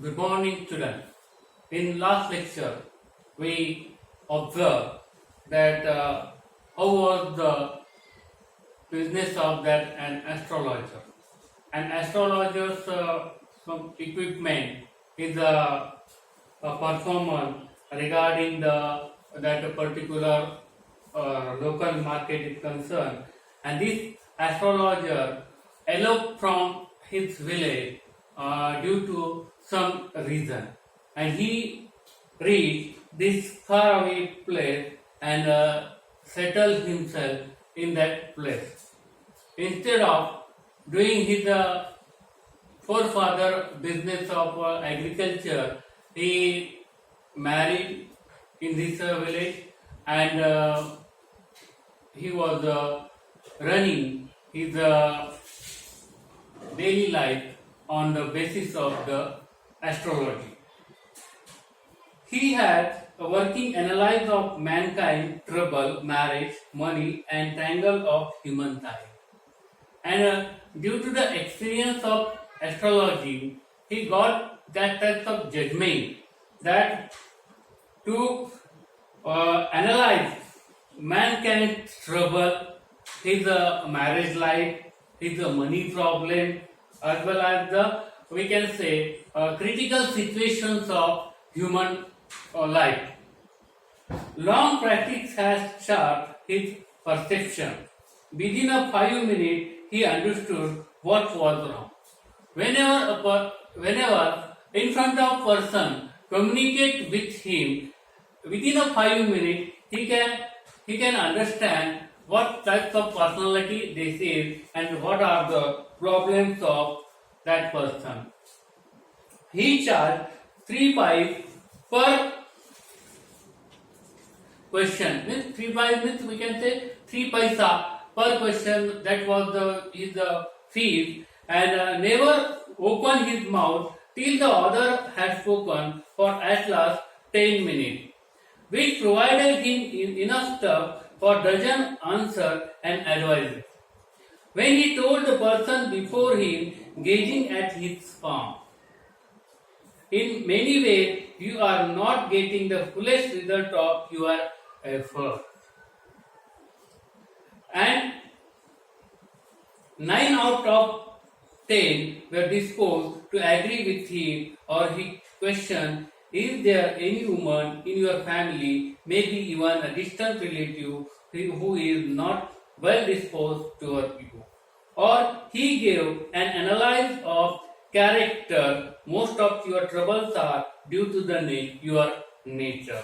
Good morning, students. In last lecture, we observed that how was the business of that an astrologer. An astrologer's some equipment is a performance regarding that particular local market is concerned, and this astrologer eloped from his village due to some reason, and he reached this faraway place and settled himself in that place. Instead of doing his forefather business of agriculture, he married in this village, and he was running his daily life on the basis of the astrology. He had a working analysis of mankind, trouble, marriage, money, and tangle of humankind. And due to the experience of astrology, he got that type of judgment that to analyze mankind's trouble, his marriage life, his money problem, as well as the, we can say, critical situations of human life. Long practice has sharpened his perception. Within a 5 minutes, he understood what was wrong. Whenever in front of person communicate with him, within a 5 minutes, he can understand what types of personality this is and what are the problems of that person. He charged 3 pies per question. Means 3 pies means we can say 3 paisa per question. That was his fee, and never opened his mouth till the other had spoken for at last 10 minutes, which provided him enough stuff for dozen answer and advice. When he told the person before him, gazing at his palm, in many ways you are not getting the fullest result of your effort. And 9 out of 10 were disposed to agree with him, or he questioned, is there any woman in your family, maybe even a distant relative, who is not well disposed toward you? Or he gave an analysis of character. Most of your troubles are due to your nature.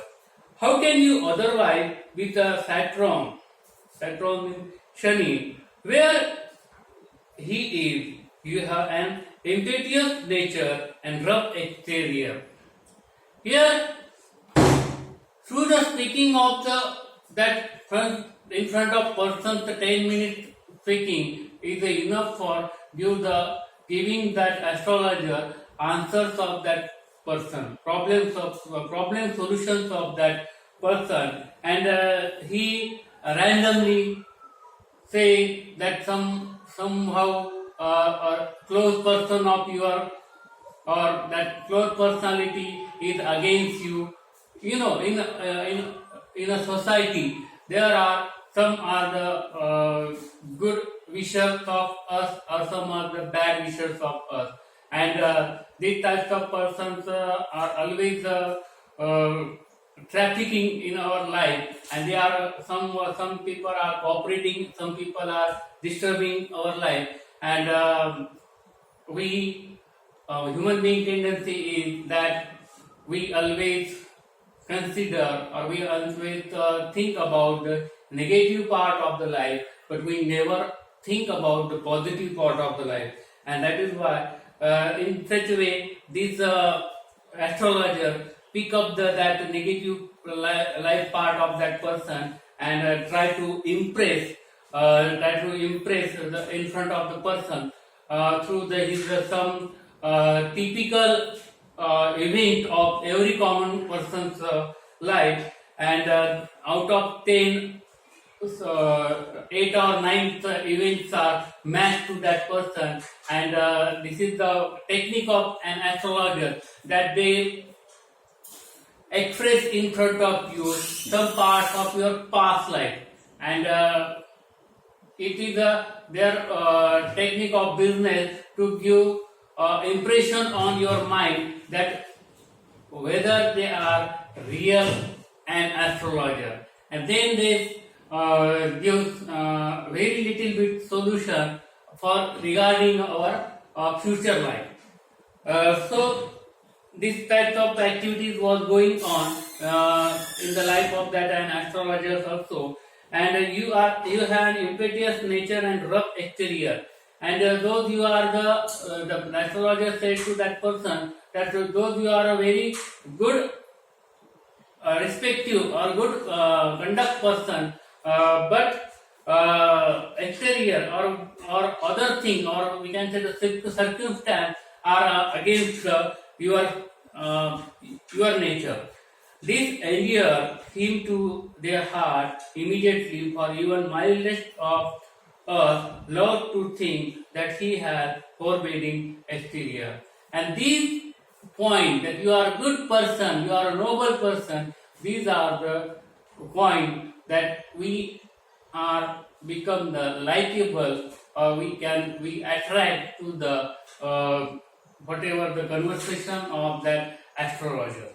How can you otherwise with a Saturn? Saturn means Shani. Where he is, you have an impetuous nature and rough exterior. Here, through the speaking of in front of person, the 10 minutes speaking is enough for giving that astrologer answers of that person, problem solutions of that person, and he randomly say that somehow a close person of your, or that close personality is against you. You know, in a society, there are some are the good wishers of us, or some are the bad wishers of us, and these types of persons are always trafficking in our life, and they are some people are cooperating, some people are disturbing our life, and human being tendency is that we always consider, or we always think about the negative part of the life, but we never think about the positive part of the life. And that is why in such a way this astrologer pick up that negative life part of that person, and try to impress in front of the person through some typical event of every common person's life, and out of 10 eight or nine events are matched to that person, and this is the technique of an astrologer, that they express in front of you some parts of your past life, and it is their technique of business to give impression on your mind that whether they are real an astrologer, and then they give very little bit solution for regarding our future life. So this type of activities was going on in the life of that an astrologer also, and you have an impetuous nature and rough exterior, and those you are the astrologer said to that person that those you are a very good respective or good conduct person, but exterior or other thing, or we can say the circumstance are against uh, your nature. This endear him to their heart immediately, for even mildest of us love to think that he has forbidding exterior. And these point that you are a good person, you are a noble person, these are the point that we are become the likable, or we attract to the whatever the conversation of that astrologer.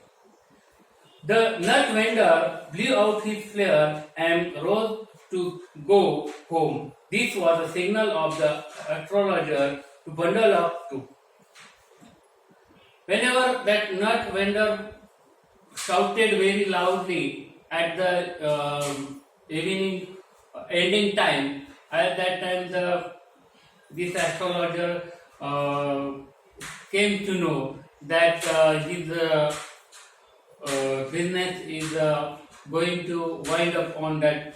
The nut vendor blew out his flare and rose to go home. This was a signal of the astrologer to bundle up too. Whenever that nut vendor shouted very loudly at the evening ending time, at that time this astrologer came to know that his business is going to wind up on that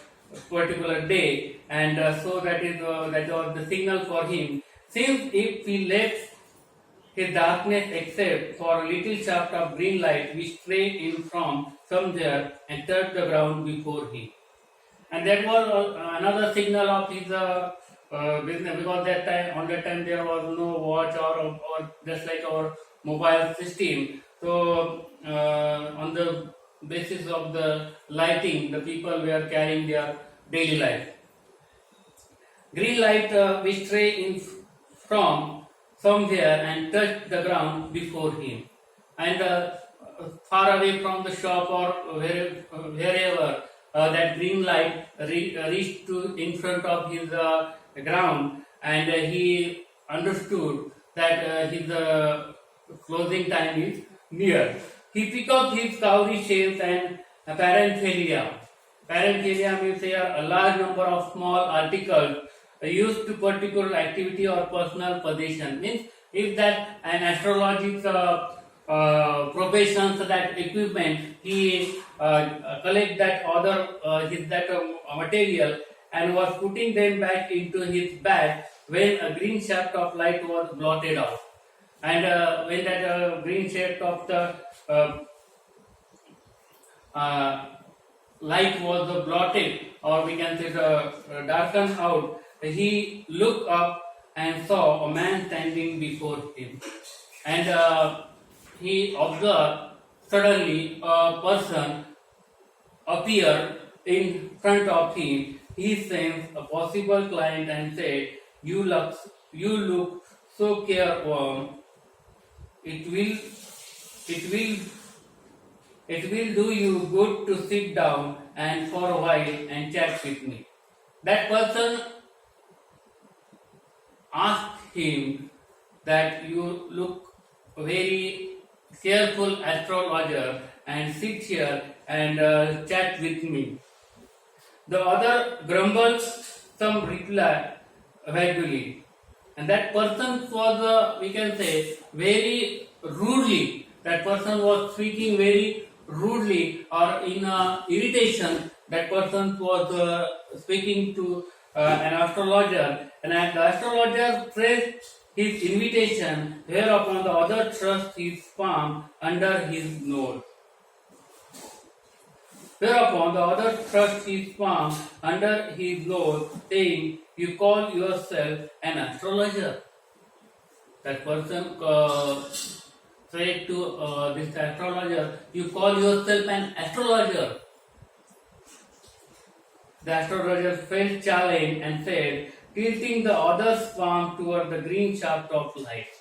particular day, and so that was the signal for him. Since if he lets his darkness except for a little shaft of green light which strayed in from somewhere and touched the ground before him. And that was another signal of his business, because on that time there was no watch or just like our mobile system. So on the basis of the lighting, the people were carrying their daily life. Green light which stray in from somewhere and touched the ground before him, and far away from the shop or wherever that green light reached to in front of his ground, and he understood that his closing time is near. He picked up his cowrie shells and paraphernalia. Paraphernalia means a large number of small articles used to particular activity or personal possession. Means if that an astrologic professions, that equipment, he collect that other his that material and was putting them back into his bag when a green shaft of light was blotted out. And when that green shaft of the light was blotted, or we can say darkened out, he looked up and saw a man standing before him, and he observed suddenly a person appear in front of him. He sensed a possible client and said, you look so careworn. It will do you good to sit down and for a while and chat with me. That person asked him that you look very careful astrologer and sit here and chat with me. The other grumbled some reply vaguely, and that person was we can say very rudely. That person was speaking very rudely or in irritation. That person was speaking to an astrologer, and the astrologer pressed his invitation, whereupon the other thrust his palm under his nose. Thereupon the other thrust his palm under his nose, saying, "You call yourself an astrologer?" That person said to this astrologer, "You call yourself an astrologer?" The astrologer felt challenged and said, tilting the other's palm toward the green shaft of light.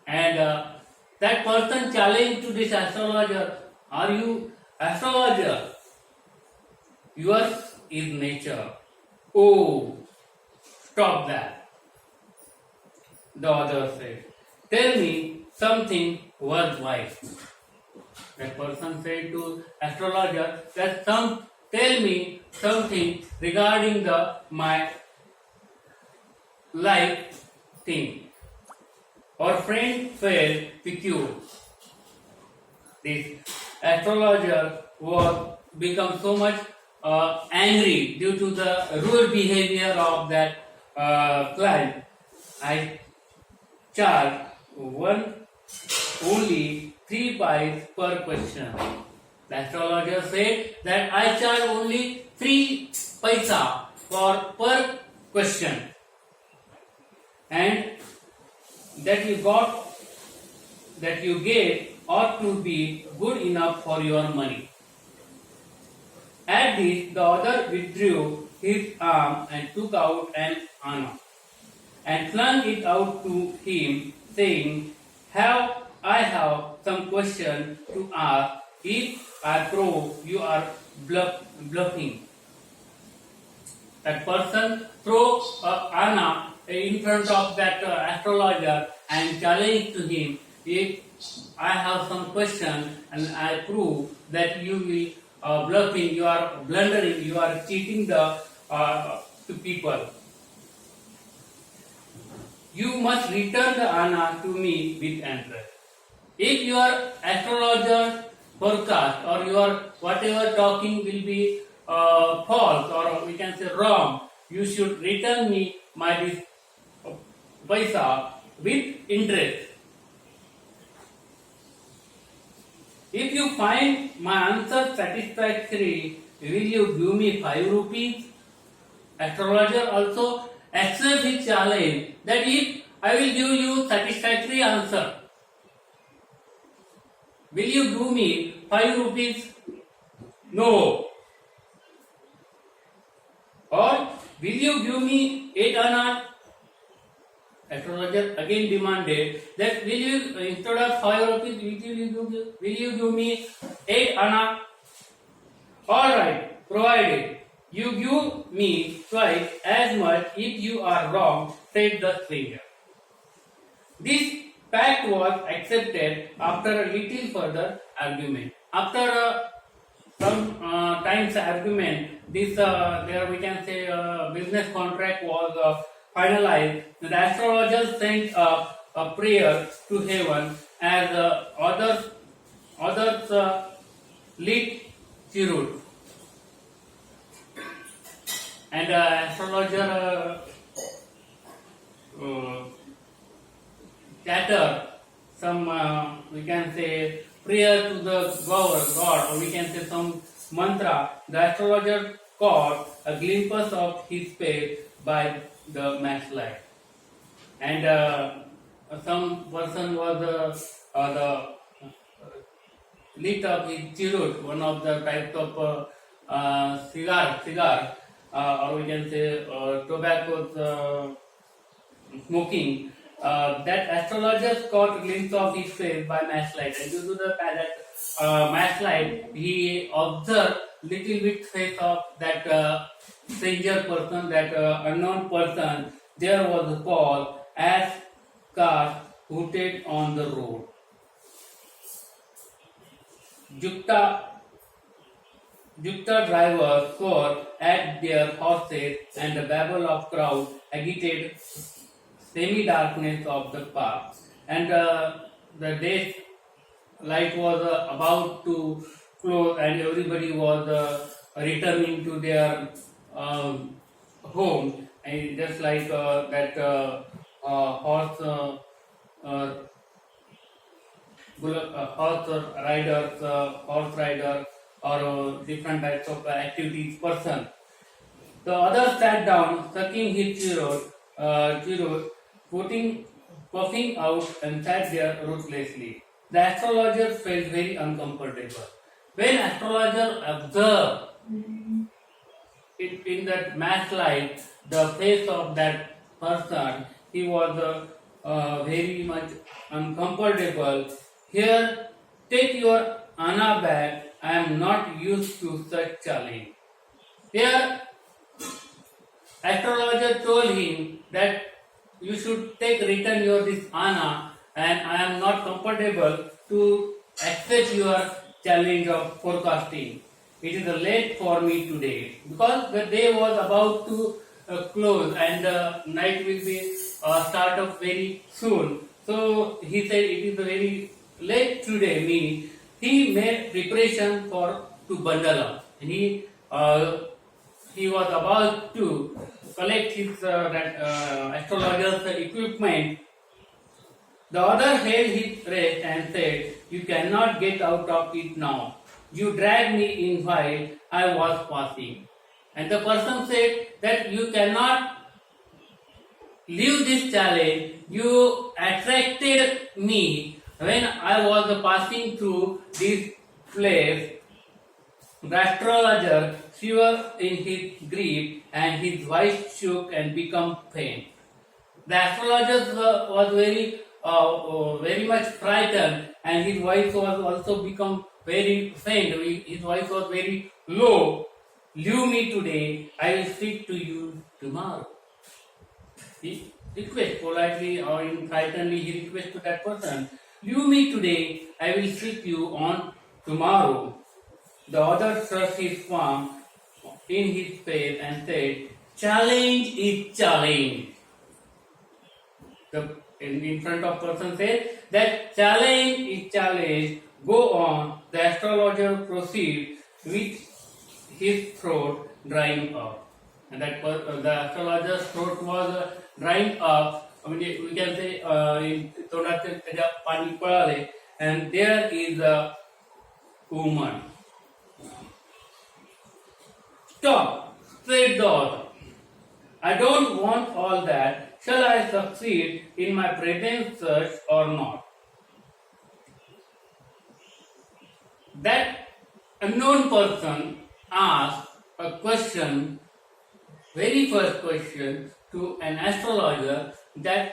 And that person challenged to this astrologer, "Are you astrologer? Yours is nature." "Oh, stop that," the other said. "Tell me something worthwhile." That person said to astrologer that tell me something regarding my life thing. Our friend felt piqued. This astrologer was become so much angry due to the rude behavior of that client. "I charge only 3 pies per question." The astrologer said that I charge only 3 paisa per question, and that you get ought to be good enough for your money. At this, the other withdrew his arm and took out an anna and flung it out to him, saying, I have some question to ask. If I prove you are bluffing." That person threw anna in front of that astrologer and challenged to him, "If I have some question and I prove that you will bluffing, you are blundering, you are cheating the to people, you must return the anna to me with interest. If your astrologer forecast or your whatever talking will be false, or we can say wrong, you should return me my this paisa with interest. If you find my answer satisfactory, will you give me 5 rupees? Astrologer also accepts his challenge that if I will give you satisfactory answer, will you give me 5 rupees? No. Or will you give me 8 anna? Astrologer again demanded that will you, instead of 5 rupees, will you give me 8 anna? Alright, provided you give me twice as much if you are wrong, said the stranger. This pact was accepted after a little further argument. After some times argument, this there we can say business contract was finalized. The astrologer sent a prayer to heaven as others lit chirut, and astrologer chatter some we can say prayer to the God, or we can say some mantra. The astrologer caught a glimpse of his face by the matchlight, and some person was the lit up his chirut, one of the types of cigar, or we can say tobacco smoking. That astrologer caught a glimpse of his face by matchlight, and due to the matchlight, he observed little bit face of that stranger person, that unknown person. There was Paul as cars hooted on the road. Jukta drivers swore at their horses, and the babble of crowd agitated semi-darkness of the park. And the day's light was about to close, and everybody was returning to their home. And just like that horse horse rider or different types of activities person. The other sat down, sucking his churro, puffing out, and sat there ruthlessly. The astrologer felt very uncomfortable. When astrologer observed in that match light the face of that person, he was very much uncomfortable. Here, take your Anna back. I am not used to such challenge. Here, astrologer told him that you should take return your this Anna, and I am not comfortable to accept your challenge of forecasting. It is late for me today because the day was about to close and the night will be start up very soon. So he said it is very late today. Means he made preparation for to bundle up. And he was about to collect his astrologer's equipment. The other held his breath and said, "You cannot get out of it now. You dragged me in while I was passing." And the person said that you cannot leave this challenge. You attracted me when I was passing through this place. The astrologer shivered in his grief and his voice shook and became faint. The astrologer was very much frightened and his voice was also become very faint. His voice was very low. "Leave me today, I will speak to you tomorrow." He requests politely or in frightenedly, he requests to that person, "Leave me today, I will speak to you on tomorrow." The other thrust his palm in his face and said, "Challenge is challenge." In front of person said that challenge is challenge. Go on. The astrologer proceed with his throat drying up, and the astrologer's throat was drying up. म्हणजे we can say तोंडात त्याच्या पाणी पळाले, and there is a woman. "Stop," said the other. "I don't want all that. Shall I succeed in my present search or not?" That unknown person asked a question, very first question to an astrologer, that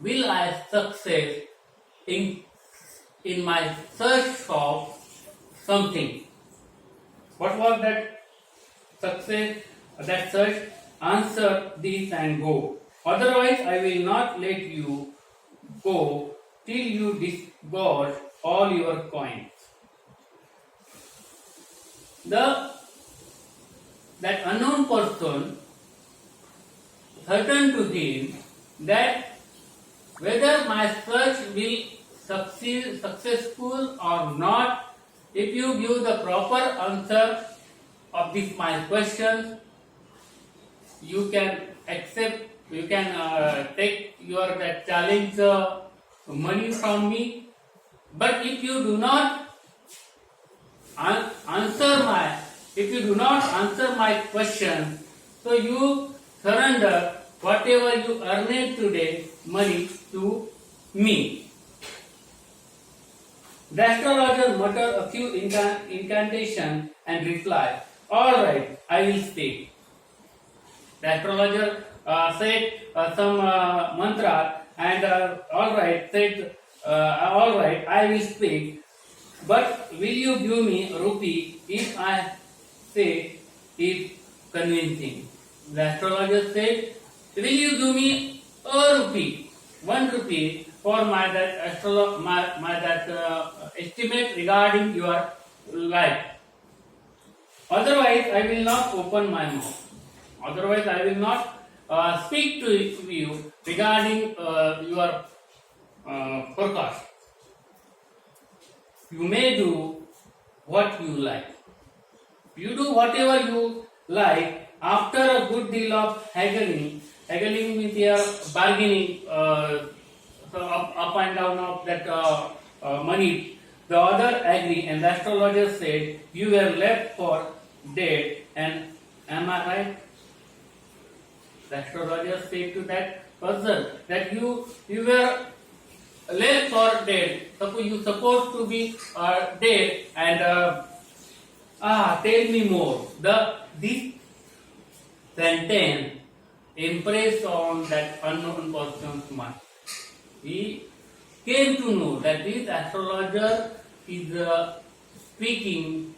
will I succeed in my search for something? What was that success, that search? Answer this and go. Otherwise, I will not let you go till you disgorge all your coins. That unknown person threatened to him that whether my search will successful or not, if you give the proper answer of this my question, you can accept. You can take your that challenge money from me. But if you do not answer my question, so you surrender whatever you earned today money to me. The astrologer muttered a few incantations and replied, "All right, I will speak." The astrologer said some mantra and all right, I will speak, but will you give me a rupee if I say is convincing? The astrologer said, "Will you give me a rupee, 1 rupee for my estimate regarding your life? Otherwise, I will not open my mouth. Otherwise, I will not speak to you regarding your forecast. You may do what you like. You do whatever you like. After a good deal of haggling means here bargaining, so up and down of that money. The other agreed, and the astrologer said, "You were left for dead, and am I right?" The astrologer said to that person that you were left for dead. Suppose you supposed to be dead, and tell me more. This sentence impressed on that unknown person's mind. He came to know that this astrologer is speaking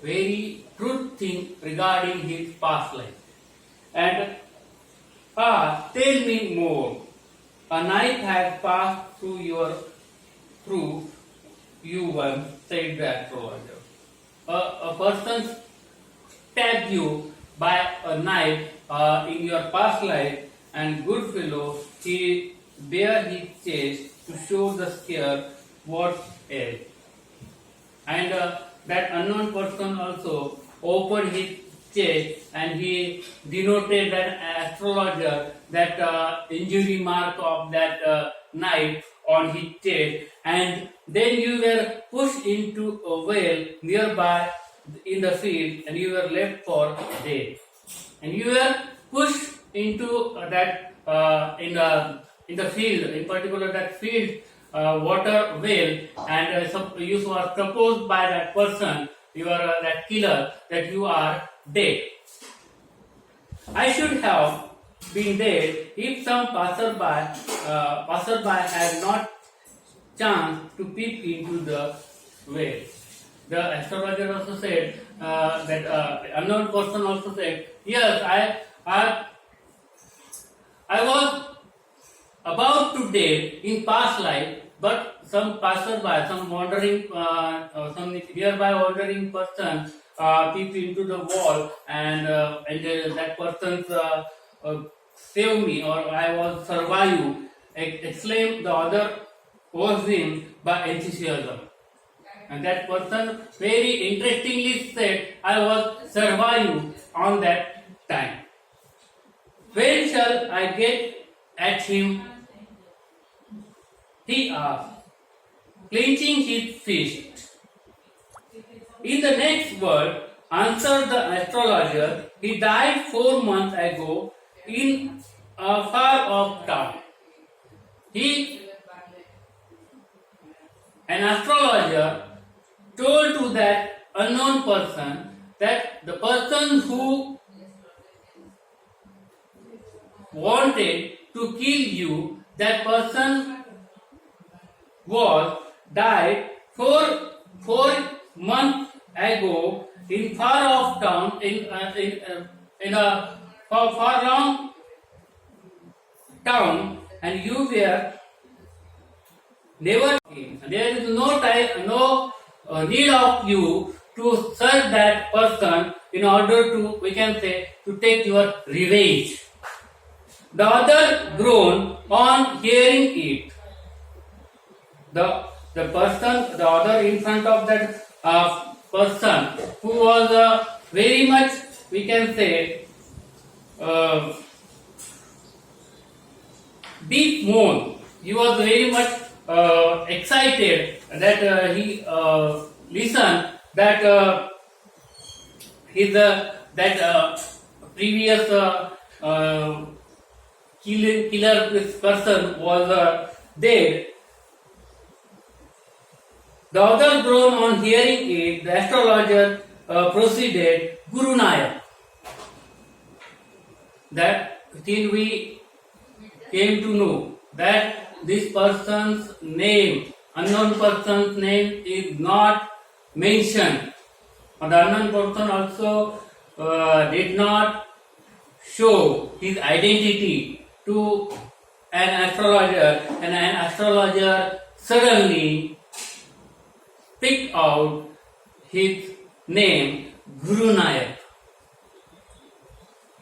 very truth thing regarding his past life. And tell me more. A knife has passed through you once, said the astrologer. A person stabbed you by a knife in your past life, and good fellow, he bare his chest to show the scare what else. And that unknown person also opened his chest, and he denoted that astrologer that injury mark of that knife on his chest, and then you were pushed into a well nearby in the field, and you were left for dead, and you were pushed into that in the field, in particular that field water well, and you were supposed by that person, you are that killer, that you are dead. I should have been dead if some passerby had not chanced to peep into the well. The astrologer also said that unknown person also said, yes, I was about to dead in past life, but some passerby, some wandering, some nearby wandering person peeped into the wall, and that person saved me, or I was survive. Exclaimed the other was him by enthusiasm. And that person very interestingly said, I was survive on that time. When shall I get at him? He asked, clenching his fist. In the next word, answered the astrologer, he died 4 months ago in a far off town. An astrologer told to that unknown person that the person who wanted to kill you, that person was died 4 months ago in far off town, in a far long town, and you were never came. There is no time, no need of you to search that person in order to, we can say, to take your revenge. The other groaned on hearing it. The other in front of that person who was very much, we can say, deep moan. He was very much excited that he listened that previous killer person was dead. The other groaned on hearing it. The astrologer proceeded, Guru Nayak. That till we came to know that this person's name, unknown person's name, is not mentioned. The unknown person also did not show his identity to an astrologer, and an astrologer suddenly picked out his name, Guru Nayak.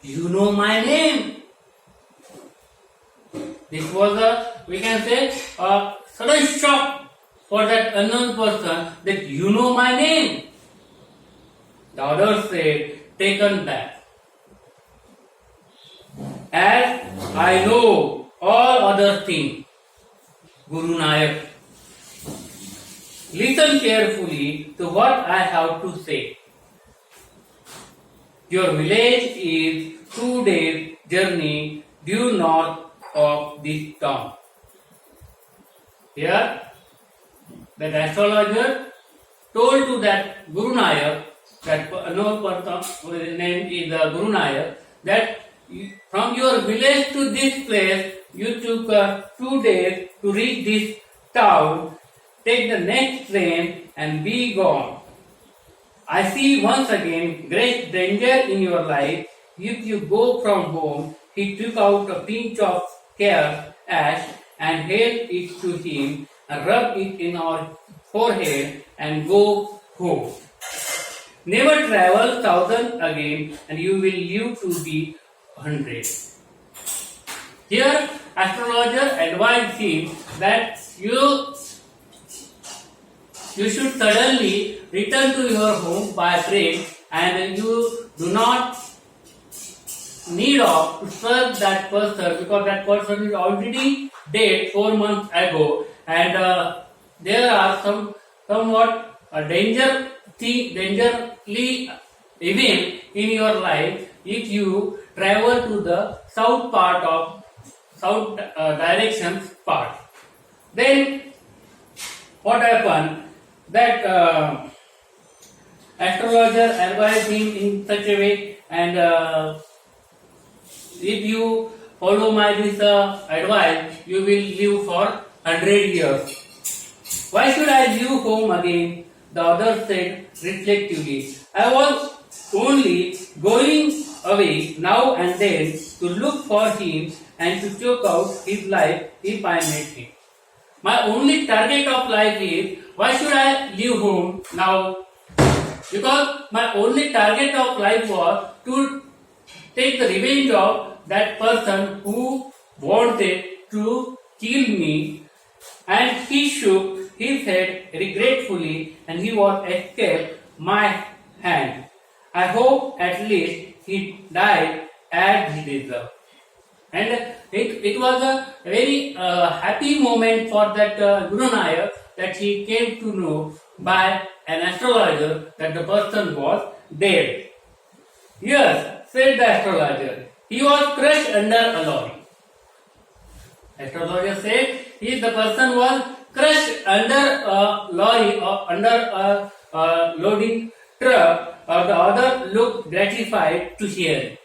You know my name. This was we can say, a sudden shock for that unknown person that you know my name. The other said, taken back. As I know all other things, Guru Nayak. Listen carefully to what I have to say. Your village is 2 days journey due north of this town. Here, the astrologer told to that Guru Nayak, that no person his name is Guru Nayak, that from your village to this place you took 2 days to reach this town. Take the next train and be gone. I see once again great danger in your life. If you go from home, he took out a pinch of ash and held it to him and rubbed it in our forehead and go home. Never travel 1,000 again and you will live to be 100. Here, astrologer advised him that you should suddenly return to your home by train and you do not need of to serve that person because that person is already dead 4 months ago and there are somewhat dangerously event in your life if you travel to the south direction part. Then what happened? That astrologer advised him in such a way, and if you follow my this advice, you will live for 100 years. Why should I leave home again? The other said reflectively, I was only going away now and then to look for him and to choke out his life if I met him. My only target of life is, why should I leave home now? Because my only target of life was to take the revenge of that person who wanted to kill me, and he shook his head regretfully and he was escaped my hand. I hope at least he died as he deserved. And it was a very happy moment for that Guru Nayak that he came to know by an astrologer that the person was dead. Yes, said the astrologer, he was crushed under a lorry. Astrologer said the person was crushed under a lorry or under a loading truck, or the other looked gratified to hear it.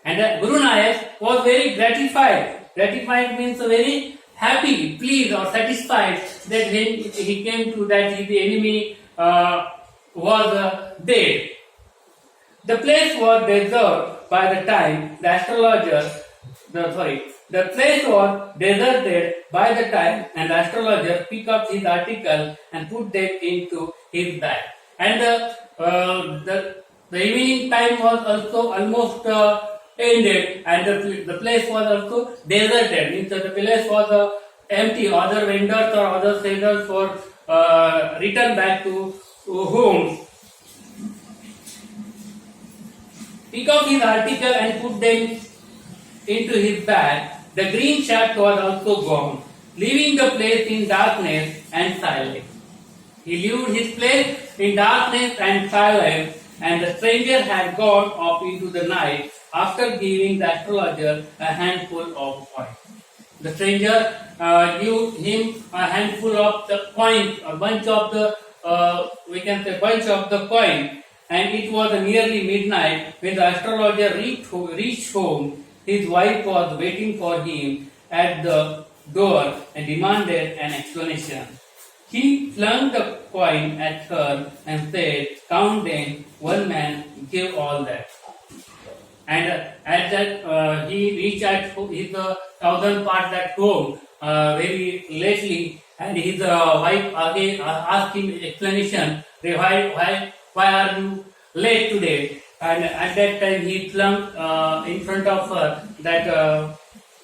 And Guru Nayak was very gratified. Gratified means very happy, pleased or satisfied that when he came to that his enemy was dead. The place was deserted by the time the astrologer, the place was deserted by the time and the astrologer picked up his article and put them into his bag. And the evening time was also almost ended and the place was also deserted. Means the place was empty. Other vendors or other sellers were returned back to home. Pick up his article and put them into his bag. The green shirt was also gone, leaving the place in darkness and silence. He lived his place in darkness and silence, and the stranger had gone off into the night after giving the astrologer a handful of coins. The stranger gave him a handful of the coins, a bunch of the bunch of the coin, and it was nearly midnight when the astrologer reached home. His wife was waiting for him at the door and demanded an explanation. He flung the coin at her and said, "Count them, one man gave all that." And at that he reached at his 1,000 parts at home very lately, and his wife again asked him explanation. Why are you late today? And at that time he flung in front of her that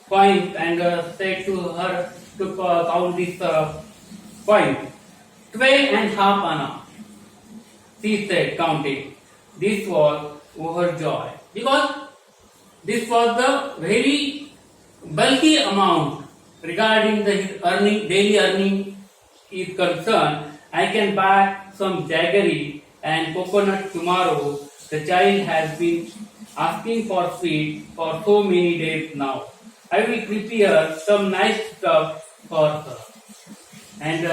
coin and said to her to count this coin. 12.5 anna. She said, counting. This was overjoyed because this was the very bulky amount regarding the daily earning is concerned, I can buy some jaggery and coconut tomorrow. The child has been asking for sweet for so many days now. I will prepare some nice stuff for her. And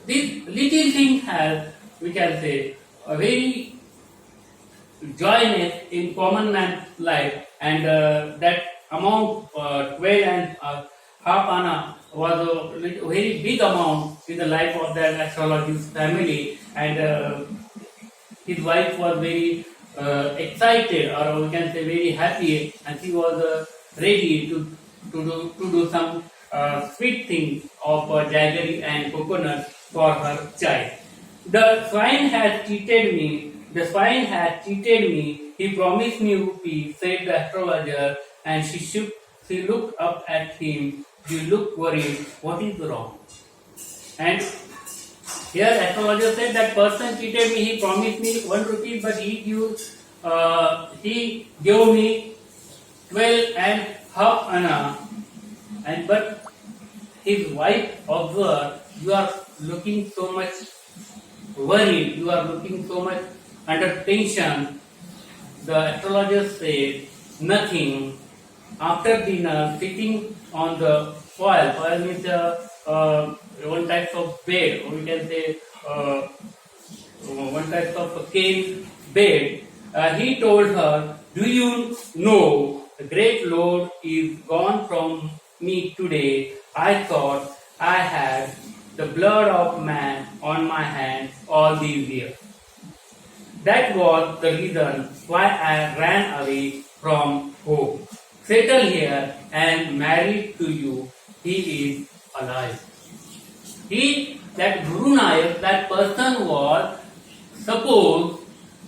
this little thing has, we can say, a very joyness in common man's life, and that amount 12 and half anna was a very big amount in the life of that astrologist family, and his wife was very excited, or we can say very happy, and she was ready to do some sweet things of jaggery and coconut for her child. The swine has cheated me. The swine has cheated me. He promised me rupees, said the astrologer, and she looked up at him. She looked worried. What is wrong? And here astrologer said that person cheated me. He promised me 1 rupee, but he gave me 12 and half anna. And but his wife observed, you are looking so much worried, you are looking so much under tension. The astrologer said, nothing. After dinner, sitting on the foil means one type of bed, or we can say one type of cane bed, he told her, do you know the great Lord is gone from me today? I thought I had the blood of man on my hands all these years. That was the reason why I ran away from home. Settle here and married to you. He is alive. That Guru Nayak, that person was supposed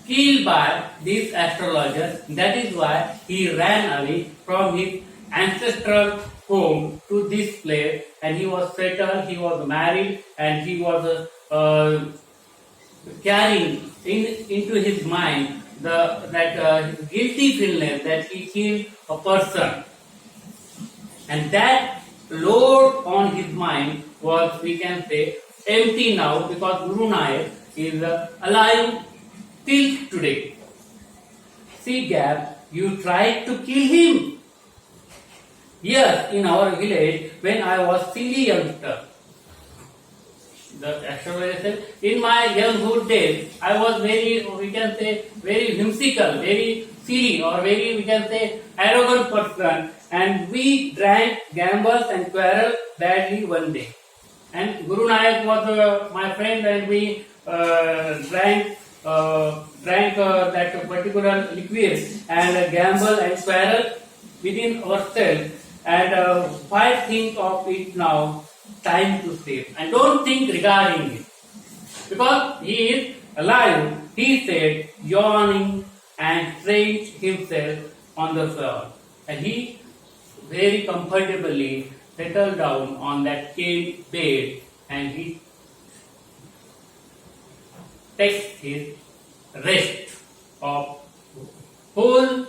killed by this astrologer. That is why he ran away from his ancestral home to this place, and he was settled, he was married, and he was carrying into his mind that guilty feeling that he killed a person, and that load on his mind was, we can say, empty now, because Guru Nayak is alive till today. See, Gap, you tried to kill him. Yes, in our village, when I was silly youngster, the astrologer said, in my younghood days, I was very, we can say, very whimsical, very silly, or very, we can say, arrogant person, and we drank, gambled and quarreled badly one day. And Guru Nayak was my friend, and we drank that particular liquid and gambled and quarreled within ourselves. And why think of it now? Time to save. And don't think regarding it. Because he is alive, he said, yawning and stretched himself on the floor. And he very comfortably settled down on that cane bed, and he takes his rest of whole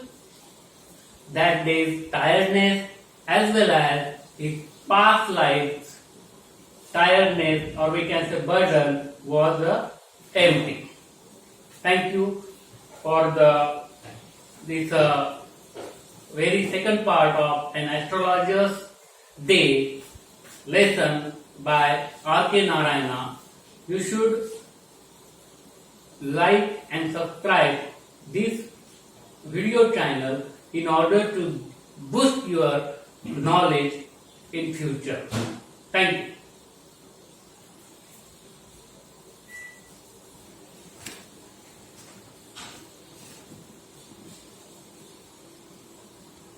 that day's tiredness, as well as his past life's tiredness, or we can say burden, was empty. Thank you for this very second part of an astrologer's day lesson by R.K. Narayana. You should like and subscribe this video channel in order to boost your knowledge in future. Thank you.